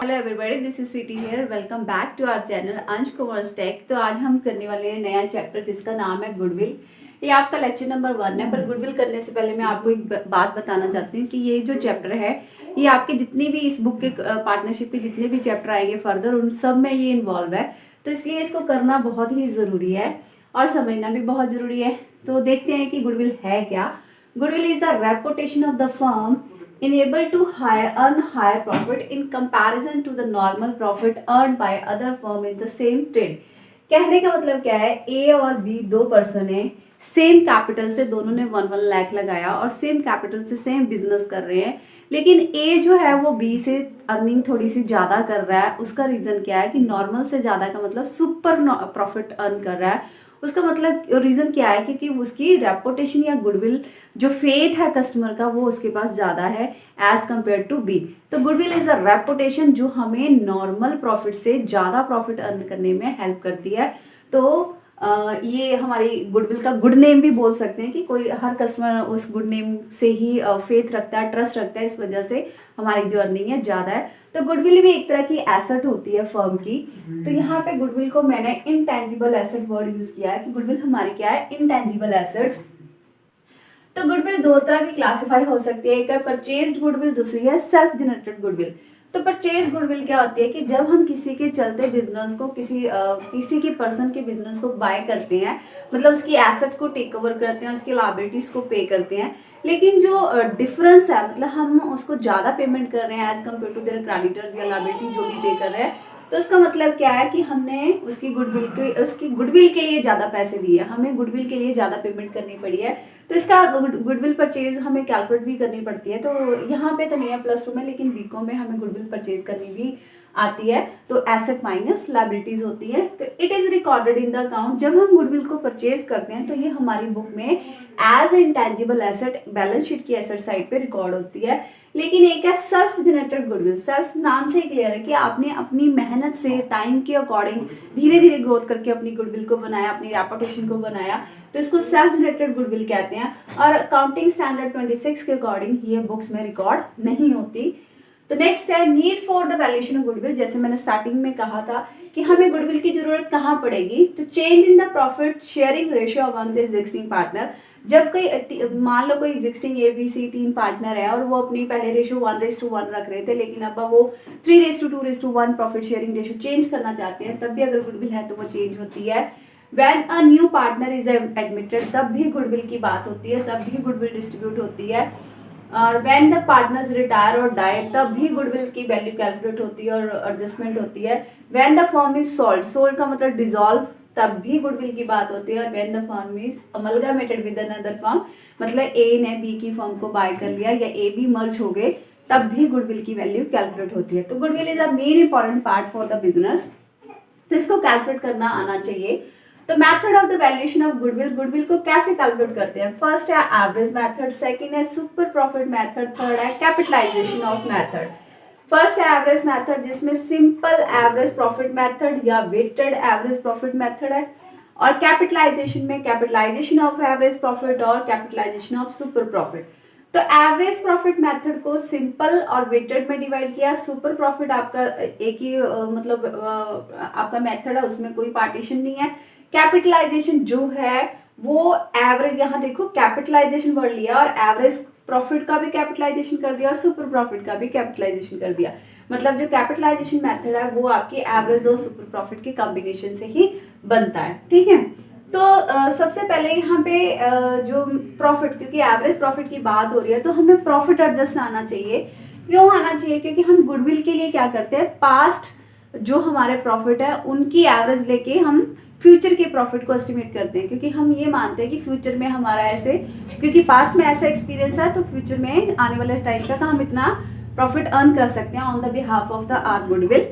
Hello everybody, this is Sweety here. Welcome back to our channel Ansh commerce tech. तो आज हम करने वाले हैं नया चैप्टर जिसका नाम है गुडविल। ये आपका लेक्चर नंबर 1 है। पर गुडविल करने से पहले मैं आपको एक बात बताना चाहती हूँ कि ये जो चैप्टर है ये आपके जितनी भी इस बुक के पार्टनरशिप के जितने भी चैप्टर आएंगे फर्दर उन सब में ये इन्वॉल्व है। तो इसलिए इसको करना बहुत ही ज़रूरी है और समझना भी बहुत ज़रूरी है। तो देखते हैं कि गुडविल है क्या। Goodwill is the reputation of the firm enable to earn higher profit in comparison to the normal profit earned by other firm in the same trade। कहने का मतलब क्या है, ए और बी दो पर्सन है, सेम कैपिटल से दोनों ने 1 लाख लगाया और सेम कैपिटल से सेम बिजनेस कर रहे हैं, लेकिन ए जो है वो बी से अर्निंग थोड़ी सी ज़्यादा कर रहा है। उसका रीज़न क्या है कि नॉर्मल से ज़्यादा का मतलब सुपर प्रॉफिट अर्न कर रहा है। उसका मतलब रीज़न क्या है, क्योंकि उसकी रेपुटेशन या गुडविल जो फेथ है कस्टमर का वो उसके पास ज़्यादा है एज कम्पेयर टू बी। तो गुडविल इज अ रेपुटेशन जो हमें नॉर्मल प्रॉफिट से ज़्यादा प्रॉफिट अर्न करने में हेल्प करती है। तो ये हमारी गुडविल का गुड नेम भी बोल सकते हैं कि कोई हर कस्टमर उस गुड नेम से ही फेथ रखता है, ट्रस्ट रखता है, इस वजह से हमारी जो अर्निंग है ज़्यादा है। तो गुडविल भी एक तरह की एसेट होती है फर्म की। तो यहाँ पे गुडविल को मैंने इनटेंजिबल एसेट वर्ड यूज किया है कि गुडविल हमारी क्या है, इनटेंजिबल एसेट्स। तो गुडविल दो तरह की क्लासिफाई हो सकती है, एक है परचेज्ड गुडविल, दूसरी है सेल्फ जनरेटेड गुडविल। तो परचेज गुडविल क्या होती है कि जब हम किसी के चलते बिजनेस को किसी के पर्सन के बिजनेस को बाय करते हैं, मतलब उसकी एसेट को टेक ओवर करते हैं, उसकी लायबिलिटीज को पे करते हैं, लेकिन जो डिफरेंस है मतलब हम उसको ज़्यादा पेमेंट कर रहे हैं as compare to their creditors या लायबिलिटी जो भी पे कर रहे हैं। तो उसका मतलब क्या है कि हमने उसकी गुडविल के लिए ज़्यादा पैसे दिए, हमें गुडविल के लिए ज़्यादा पेमेंट करनी पड़ी है। तो इसका गुडविल परचेज हमें कैलकुलेट भी करनी पड़ती है। तो यहाँ पे तो नहीं है +2 में, लेकिन बीकॉम में हमें गुडविल परचेज करनी भी आती है। तो एसेट माइनस लायबिलिटीज होती है। तो it is recorded in the account. जब हम गुडविल को परचेज करते हैं तो ये हमारी बुक में as intangible asset balance sheet की एसेट साइड पे रिकॉर्ड होती है। लेकिन एक है सेल्फ जनरेटेड गुडविल। सेल्फ नाम से क्लियर है कि आपने अपनी मेहनत से टाइम के अकॉर्डिंग धीरे धीरे ग्रोथ करके अपनी गुडविल को बनाया, अपनी रेपुटेशन को बनाया, तो इसको सेल्फ जनरेटेड गुडविल कहते हैं। और अकाउंटिंग स्टैंडर्ड 26 के अकॉर्डिंग ये बुक्स में रिकॉर्ड नहीं होती। तो नेक्स्ट है need for the valuation of goodwill. जैसे मैंने स्टार्टिंग में कहा था कि हमें गुडविल की जरूरत कहाँ पड़ेगी, तो change in the profit sharing ratio among the existing partner. जब कोई मान लो कोई एग्जिस्टिंग ABC 3 पार्टनर है और वो अपनी पहले रेशियो 1:1 रख रहे थे, लेकिन अब वो 3:2:1 प्रॉफिट शेयरिंग रेशियो चेंज करना चाहते हैं, तब भी अगर गुडविल है तो वो चेंज होती है। When a new partner is admitted, तब भी गुडविल की बात होती है, तब भी गुडविल डिस्ट्रीब्यूट होती है। और व्हेन द पार्टनर्स रिटायर और डाई, तब भी गुडविल की वैल्यू कैलकुलेट होती है और एडजस्टमेंट होती है। When the firm is sold का मतलब डिसॉल्व, तब भी गुडविल की बात होती है। और when the firm is amalgamated with another firm, मतलब ए ने बी की फर्म को बाय कर लिया या ए बी मर्ज हो गए, तब भी गुडविल की वैल्यू कैलकुलेट होती है। तो goodwill is a main important part for the business. तो इसको कैलकुलेट करना आना चाहिए। तो method of the valuation of goodwill, goodwill को कैसे कैलकुलेट करते हैं। फर्स्ट है एवरेज मेथड, सेकंड है सुपर प्रॉफिट मेथड, थर्ड है कैपिटलाइजेशन ऑफ मेथड। फर्स्ट है एवरेज मेथड, जिसमें सिंपल एवरेज प्रॉफिट मेथड या वेटेड एवरेज प्रॉफिट मेथड है। और कैपिटलाइजेशन में कैपिटलाइजेशन ऑफ एवरेज प्रॉफिट और कैपिटलाइजेशन ऑफ सुपर प्रॉफिट। तो एवरेज प्रॉफिट मेथड को सिंपल और वेटेड में डिवाइड किया। सुपर प्रॉफिट आपका एक ही मतलब आपका मेथड है, उसमें कोई पार्टीशन नहीं है। कैपिटलाइजेशन जो है वो एवरेज, यहाँ देखो कैपिटलाइजेशन वर्ड लिया और एवरेज प्रॉफिट का भी कैपिटलाइजेशन कर दिया और सुपर प्रॉफिट का भी कैपिटलाइजेशन कर दिया। मतलब जो कैपिटलाइजेशन मेथड है वो आपकी एवरेज और सुपर प्रॉफिट के कॉम्बिनेशन से ही बनता है। ठीक है। तो सबसे पहले यहाँ पे जो प्रॉफिट, क्योंकि एवरेज प्रॉफिट की बात हो रही है तो हमें प्रॉफिट एडजस्ट आना चाहिए। क्यों आना चाहिए? क्योंकि हम गुडविल के लिए क्या करते हैं, पास्ट जो हमारे प्रॉफिट है उनकी एवरेज लेके हम फ्यूचर के प्रॉफिट को एस्टिमेट करते हैं, क्योंकि हम ये मानते हैं कि फ्यूचर में हमारा ऐसे, क्योंकि पास्ट में ऐसा एक्सपीरियंस है, तो फ्यूचर में आने वाले टाइम तक हम इतना प्रॉफिट अर्न कर सकते हैं on the behalf of the our goodwill.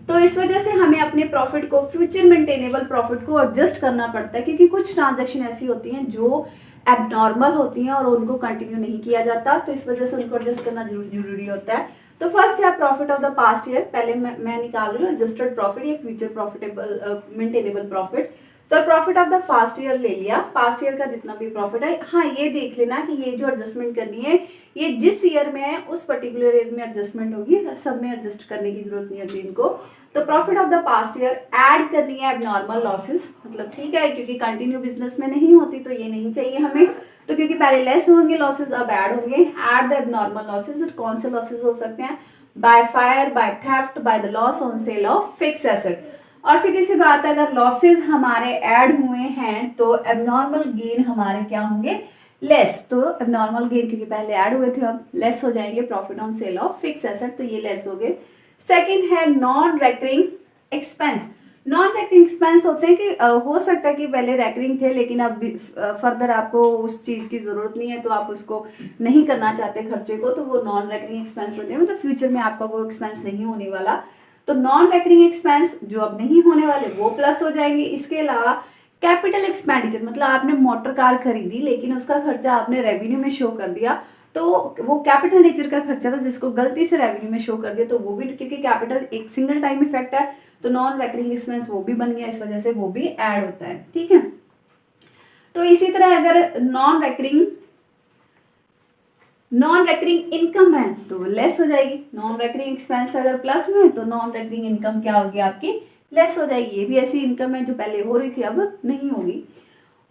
तो इस वजह से हमें अपने प्रॉफिट को, फ्यूचर मेंटेनेबल प्रॉफिट को एडजस्ट करना पड़ता है, क्योंकि कुछ ट्रांजैक्शन ऐसी होती हैं जो एबनॉर्मल होती हैं और उनको कंटिन्यू नहीं किया जाता, तो इस वजह से उनको एडजस्ट करना जरूरी होता है। तो फर्स्ट है profit of the past year, पहले मैं निकाल रही हूँ एडजस्टेड प्रॉफिट या फ्यूचर प्रॉफिटेबल मेंटेनेबल प्रॉफिट। तो profit of the past year ले लिया, पास्ट ईयर का जितना भी प्रॉफिट है। हाँ ये देख लेना कि ये जो एडजस्टमेंट करनी है ये जिस ईयर में है उस पर्टिकुलर ईयर में एडजस्टमेंट होगी, सब में एडजस्ट करने की जरूरत नहीं होती इनको। तो profit of the past year add करनी है एबनॉर्मल लॉसेस, मतलब ठीक है क्योंकि कंटिन्यू बिजनेस में नहीं होती तो ये नहीं चाहिए हमें, तो क्योंकि पहले लेस होंगे लॉसेस अब ऐड होंगे। ऐड द एबनॉर्मल लॉसेस, कौन से लॉसेस हो सकते हैं, by fire, by theft, by the loss on sale of fix asset. और सीधी सी बात है अगर लॉसेस हमारे ऐड हुए हैं तो एबनॉर्मल गेन हमारे क्या होंगे, लेस। तो एबनॉर्मल गेन क्योंकि पहले ऐड हुए थे अब लेस हो जाएंगे, profit on sale of fix asset, तो ये लेस हो गए। सेकेंड है non recurring expense. Non recurring expense होते हैं कि हो सकता है कि पहले रेकरिंग थे लेकिन अब फर्दर आपको उस चीज की जरूरत नहीं है तो आप उसको नहीं करना चाहते खर्चे को, तो वो नॉन रेकरिंग एक्सपेंस होते हैं, मतलब फ्यूचर में आपका वो एक्सपेंस नहीं होने वाला। तो नॉन रेकरिंग एक्सपेंस जो अब नहीं होने वाले वो प्लस हो जाएंगे। इसके अलावा कैपिटल एक्सपेंडिचर, मतलब आपने मोटर कार खरीदी लेकिन उसका खर्चा आपने रेवेन्यू में शो कर दिया, तो वो कैपिटल नेचर का खर्चा था जिसको गलती से रेवेन्यू में शो कर दिया, तो वो भी क्योंकि कैपिटल एक सिंगल टाइम इफेक्ट है तो नॉन रेकरिंग एक्सपेंस वो भी बन गया, इस वजह से वो भी ऐड होता है, ठीक है। तो इसी तरह अगर नॉन रेकरिंग इनकम है तो लेस हो जाएगी। नॉन रेकरिंग एक्सपेंस अगर प्लस में तो नॉन रेकरिंग इनकम क्या होगी आपकी, लेस हो जाएगी। ये भी ऐसी इनकम है जो पहले हो रही थी अब नहीं होगी।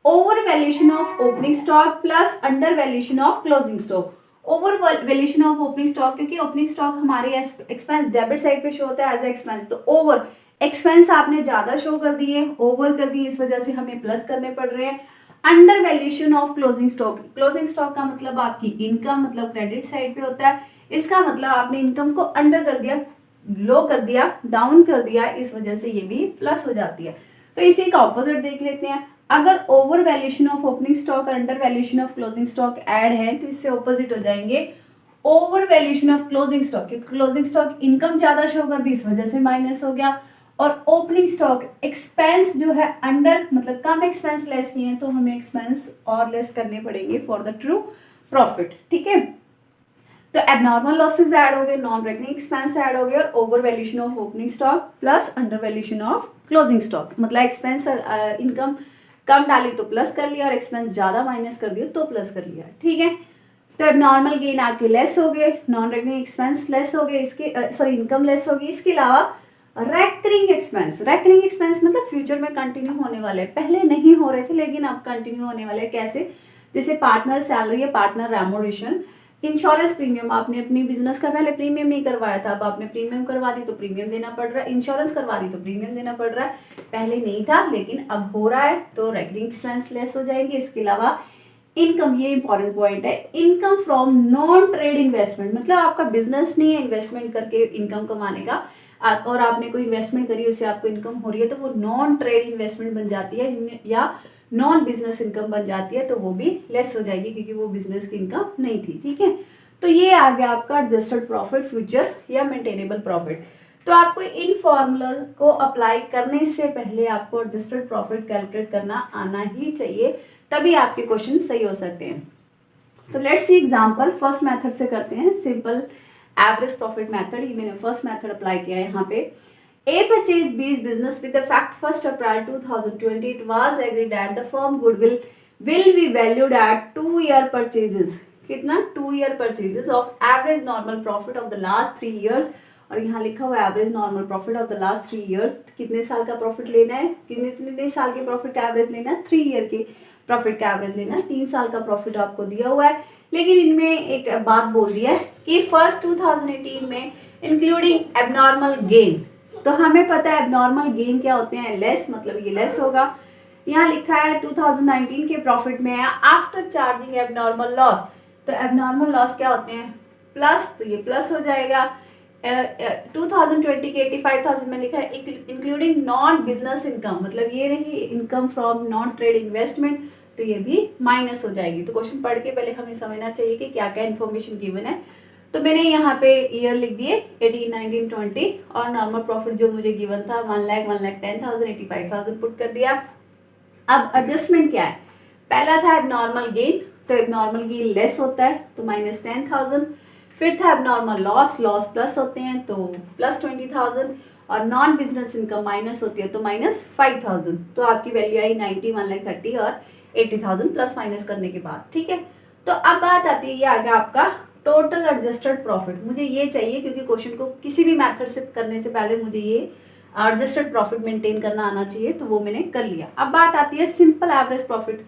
Over valuation of opening stock plus under valuation of closing stock. Over valuation of opening stock, क्योंकि ओपनिंग स्टॉक हमारे एक्सपेंस डेबिट साइड पे शो होता है एज एक्सपेंस, तो ओवर एक्सपेंस आपने ज्यादा शो कर दिए, ओवर कर दिए, इस वजह से हमें प्लस करने पड़ रहे हैं। Under valuation of closing stock, closing stock का मतलब आपकी इनकम, मतलब क्रेडिट साइड पे होता है, इसका मतलब आपने इनकम को अंडर कर दिया, लो कर दिया, डाउन कर दिया, इस वजह से ये भी प्लस हो जाती है। तो इसी का ऑपोजिट देख लेते हैं। अगर over valuation of opening stock और under valuation of closing stock add है तो इससे ऑपोजिट हो जाएंगे over valuation of closing stock, क्योंकि क्लोजिंग स्टॉक इनकम ज्यादा शो कर दी इस वजह से माइनस हो गया, और ओपनिंग स्टॉक एक्सपेंस जो है अंडर, मतलब कम एक्सपेंस लेस किए हैं तो हमें एक्सपेंस और लेस करने पड़ेंगे फॉर द ट्रू प्रॉफिट, ठीक है। तो एबनॉर्मल लॉसेस ऐड हो गए, नॉन रेकरिंग एक्सपेंस ऐड हो गए, और over valuation of opening stock plus under valuation of closing stock, मतलब एक्सपेंस इनकम कम डाली तो प्लस कर लिया और एक्सपेंस ज्यादा माइनस कर दिया तो प्लस कर लिया, ठीक है। तो एबनॉर्मल गेन आपके लेस हो गए, नॉन रेकरिंग एक्सपेंस लेस हो गए, इसके सॉरी इनकम लेस होगी। इसके अलावा रेकरिंग एक्सपेंस, रेकरिंग एक्सपेंस मतलब फ्यूचर में कंटिन्यू होने वाले, पहले नहीं हो रहे थे लेकिन अब कंटिन्यू होने वाले, कैसे, जैसे पार्टनर सैलरी या पार्टनर रेमोनेशन, इंश्योरेंस प्रीमियम, आपने अपनी बिजनेस का पहले प्रीमियम नहीं करवाया था, अब आपने प्रीमियम करवा दी तो प्रीमियम देना पड़ रहा है, इंश्योरेंस करवा दी तो प्रीमियम देना पड़ रहा है, पहले नहीं था लेकिन अब हो रहा है, तो रेकरिंग एक्सपेंस लेस हो जाएंगे। इसके अलावा इनकम, ये इंपॉर्टेंट पॉइंट है, income from non trade investment, मतलब आपका बिजनेस नहीं है इन्वेस्टमेंट करके इनकम कमाने का, और आपने कोई इन्वेस्टमेंट करी उससे आपको इनकम हो रही है तो वो नॉन ट्रेड इन्वेस्टमेंट बन जाती है या नॉन बिजनेस इनकम बन जाती है, तो वो भी लेस हो जाएगी क्योंकि वो बिजनेस की इनकम नहीं थी, ठीक है। तो ये आ गया आपका एडजस्टेड प्रॉफिट फ्यूचर या मेंटेनेबल प्रॉफिट। तो आपको इन फॉर्मूला को अप्लाई करने से पहले आपको एडजस्टेड प्रॉफिट कैलकुलेट करना आना ही चाहिए, तभी आपके क्वेश्चन सही हो सकते हैं। तो let's see example, first method से करते हैं, सिंपल एवरेज प्रॉफिट मेथड, ये मैंने फर्स्ट मेथड अप्लाई किया है यहाँ पे। A purchased B's business with effect 1st April 2020. It was agreed that the firm goodwill will be valued at 2-year purchases. कितना? 2-year purchases of average normal profit of the last 3 years. और यहाँ लिखा हुआ average normal profit of the last 3 years. कितने साल का profit लेना है, कितने साल के प्रॉफिट का एवरेज लेना है, 3 year के प्रॉफिट का एवरेज लेना है। 3 साल का प्रॉफिट आपको दिया हुआ है, लेकिन इनमें एक बात बोल दी है कि फर्स्ट 2018 में इंक्लूडिंग एबनॉर्मल गेन, तो हमें पता है एबनॉर्मल गेन क्या होते हैं, लेस, मतलब ये लेस होगा। यहाँ लिखा है 2019 के प्रॉफिट में है आफ्टर चार्जिंग एबनॉर्मल लॉस, तो एबनॉर्मल लॉस क्या होते हैं, प्लस, तो ये प्लस हो जाएगा। 2020 के 85,000 में लिखा है इंक्लूडिंग नॉन बिजनेस इनकम, मतलब ये रही income from non trade investment, तो ये भी माइनस हो जाएगी। तो क्वेश्चन पढ़ के पहले हमें समझना चाहिए कि क्या क्या इन्फॉर्मेशन गिवन है। तो मैंने यहाँ पे ईयर लिख दिए 18, 19, 20, और नॉर्मल प्रॉफिट जो मुझे गिवन था 1,10,000, 85,000 पुट कर दिया। अब एडजस्टमेंट क्या है, पहला था एबनॉर्मल गेन, तो एबनॉर्मल गेन लेस होता है तो -10,000। फिर था एबनॉर्मल लॉस, लॉस प्लस होते हैं तो प्लस 20,000, और नॉन बिजनेस इनकम माइनस होती है तो माइनस 5,000। तो आपकी वैल्यू आई 90, 1,30,000 और 80,000 प्लस माइनस करने के बाद। ठीक है, तो अब बात आती है, ये आ गया आपका टोटल एडजस्टेड प्रॉफिट। मुझे ये चाहिए क्योंकि क्वेश्चन को किसी भी मेथड से करने से पहले मुझे ये एडजस्टेड प्रॉफिट मेंटेन करना आना चाहिए, तो वो मैंने कर लिया। अब बात आती है सिंपल एवरेज प्रॉफिट।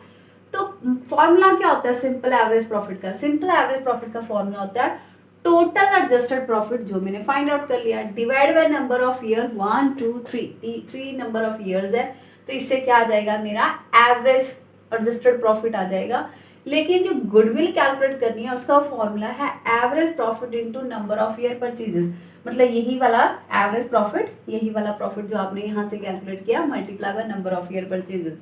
तो फॉर्मूला क्या होता है सिंपल एवरेज प्रॉफिट का? सिंपल एवरेज प्रॉफिट का फॉर्मूला होता है टोटल एडजस्टेड प्रॉफिट, जो मैंने फाइंड आउट कर लिया, divide by number of year, 1 2 3, 3 number of years है, तो इससे क्या आ जाएगा, मेरा एवरेज एडजस्टेड प्रॉफिट आ जाएगा। लेकिन जो गुडविल कैलकुलेट करनी है उसका फॉर्मूला है average profit into number of year purchases. मतलब यही वाला एवरेज प्रॉफिट, यही वाला प्रॉफिट जो आपने यहाँ से कैलकुलेट किया, multiply by number of year purchases.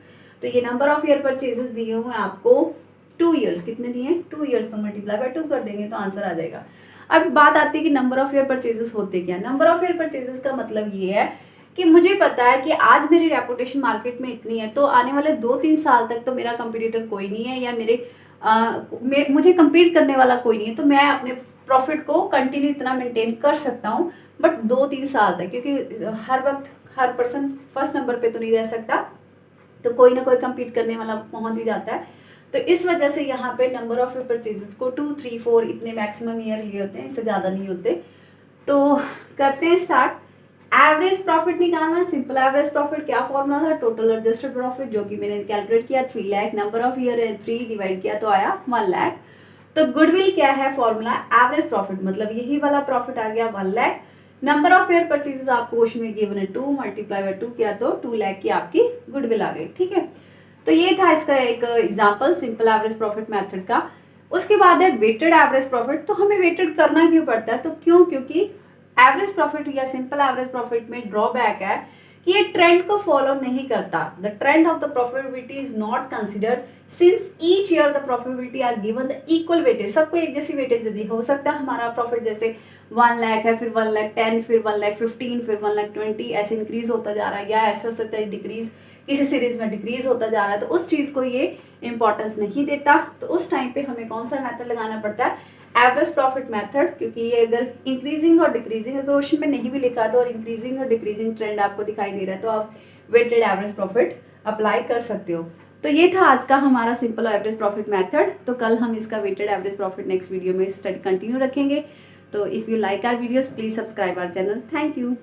तो ये नंबर ऑफ ईयर परचेजेस दिए हुए हैं आपको 2 ईयर्स, कितने दिए हैं 2 ईयर्स, तो मल्टीप्लाई बाय 2 कर देंगे तो आंसर आ जाएगा। अब बात आती है कि नंबर ऑफ ईयर परचेजेस होते क्या? नंबर ऑफ ईयर परचेजेस का मतलब ये है कि मुझे पता है कि आज मेरी रेपुटेशन मार्केट में इतनी है, तो आने वाले 2-3 साल तक तो मेरा कंपटीटर कोई नहीं है, या मुझे compete करने वाला कोई नहीं है, तो मैं अपने प्रॉफिट को कंटिन्यू इतना मेंटेन कर सकता हूँ, बट 2-3 साल तक, क्योंकि हर वक्त हर पर्सन फर्स्ट नंबर पे तो नहीं रह सकता, तो कोई ना कोई compete करने वाला पहुंच ही जाता है। तो इस वजह से यहाँ पे नंबर ऑफ परचेजेस को 2, 3, 4 इतने मैक्सिमम ईयर लिए होते हैं, इससे ज़्यादा नहीं होते। तो करते हैं स्टार्ट। एवरेज प्रॉफिट निकालना, सिंपल एवरेज प्रॉफिट क्या फॉर्मूला था, टोटल एडजस्टेड प्रॉफिट, जो कि मैंने कैलकुलेट किया 3 लाख, नंबर ऑफ ईयर है 3, डिवाइड किया तो आया 1 लाख। तो गुडविल क्या है फॉर्मूला, एवरेज प्रॉफिट, मतलब यही वाला प्रॉफिट आ गया 1 lakh. Number of year purchases आपको क्वेश्चन में गिवन है 2, मल्टीप्लाई बाय 2 किया तो 2 लाख की आपकी गुडविल आ गई। ठीक है, तो ये था इसका एक example simple average profit method का। उसके बाद है वेटेड एवरेज प्रॉफिट। तो हमें वेटेड करना क्यों पड़ता है? तो क्योंकि एवरेज प्रॉफिट या सिंपल एवरेज प्रॉफिट में ड्रॉबैक है कि ये ट्रेंड को फॉलो नहीं करता। The trend of the profitability is not considered since each year the profitability are given the equal weightage. सबको एक जैसी वेटेज दी हो सकता है हमारा प्रॉफिट जैसे 1 लाख है, फिर 1 लाख 10, फिर 1 लाख 15, फिर 1 लाख 20, ऐसे इंक्रीज होता जा रहा है, या ऐसे हो सकता है डिक्रीज, किसी सीरीज में डिक्रीज होता जा रहा है, तो उस चीज को ये इंपॉर्टेंस नहीं देता। तो उस टाइम पे हमें कौन सा मेथड लगाना पड़ता है, एवरेज प्रॉफिट मेथड, क्योंकि ये अगर इंक्रीजिंग और डिक्रीजिंग अगर क्वेश्चन में नहीं भी लिखा तो और इंक्रीजिंग और डिक्रीजिंग ट्रेंड आपको दिखाई दे रहा है, तो आप वेटेड एवरेज प्रॉफिट अप्लाई कर सकते हो। तो ये था आज का हमारा सिंपल एवरेज प्रॉफिट मेथड। तो कल हम इसका weighted average profit next video में स्टडी कंटिन्यू रखेंगे। तो if you like our videos please subscribe our channel. Thank you.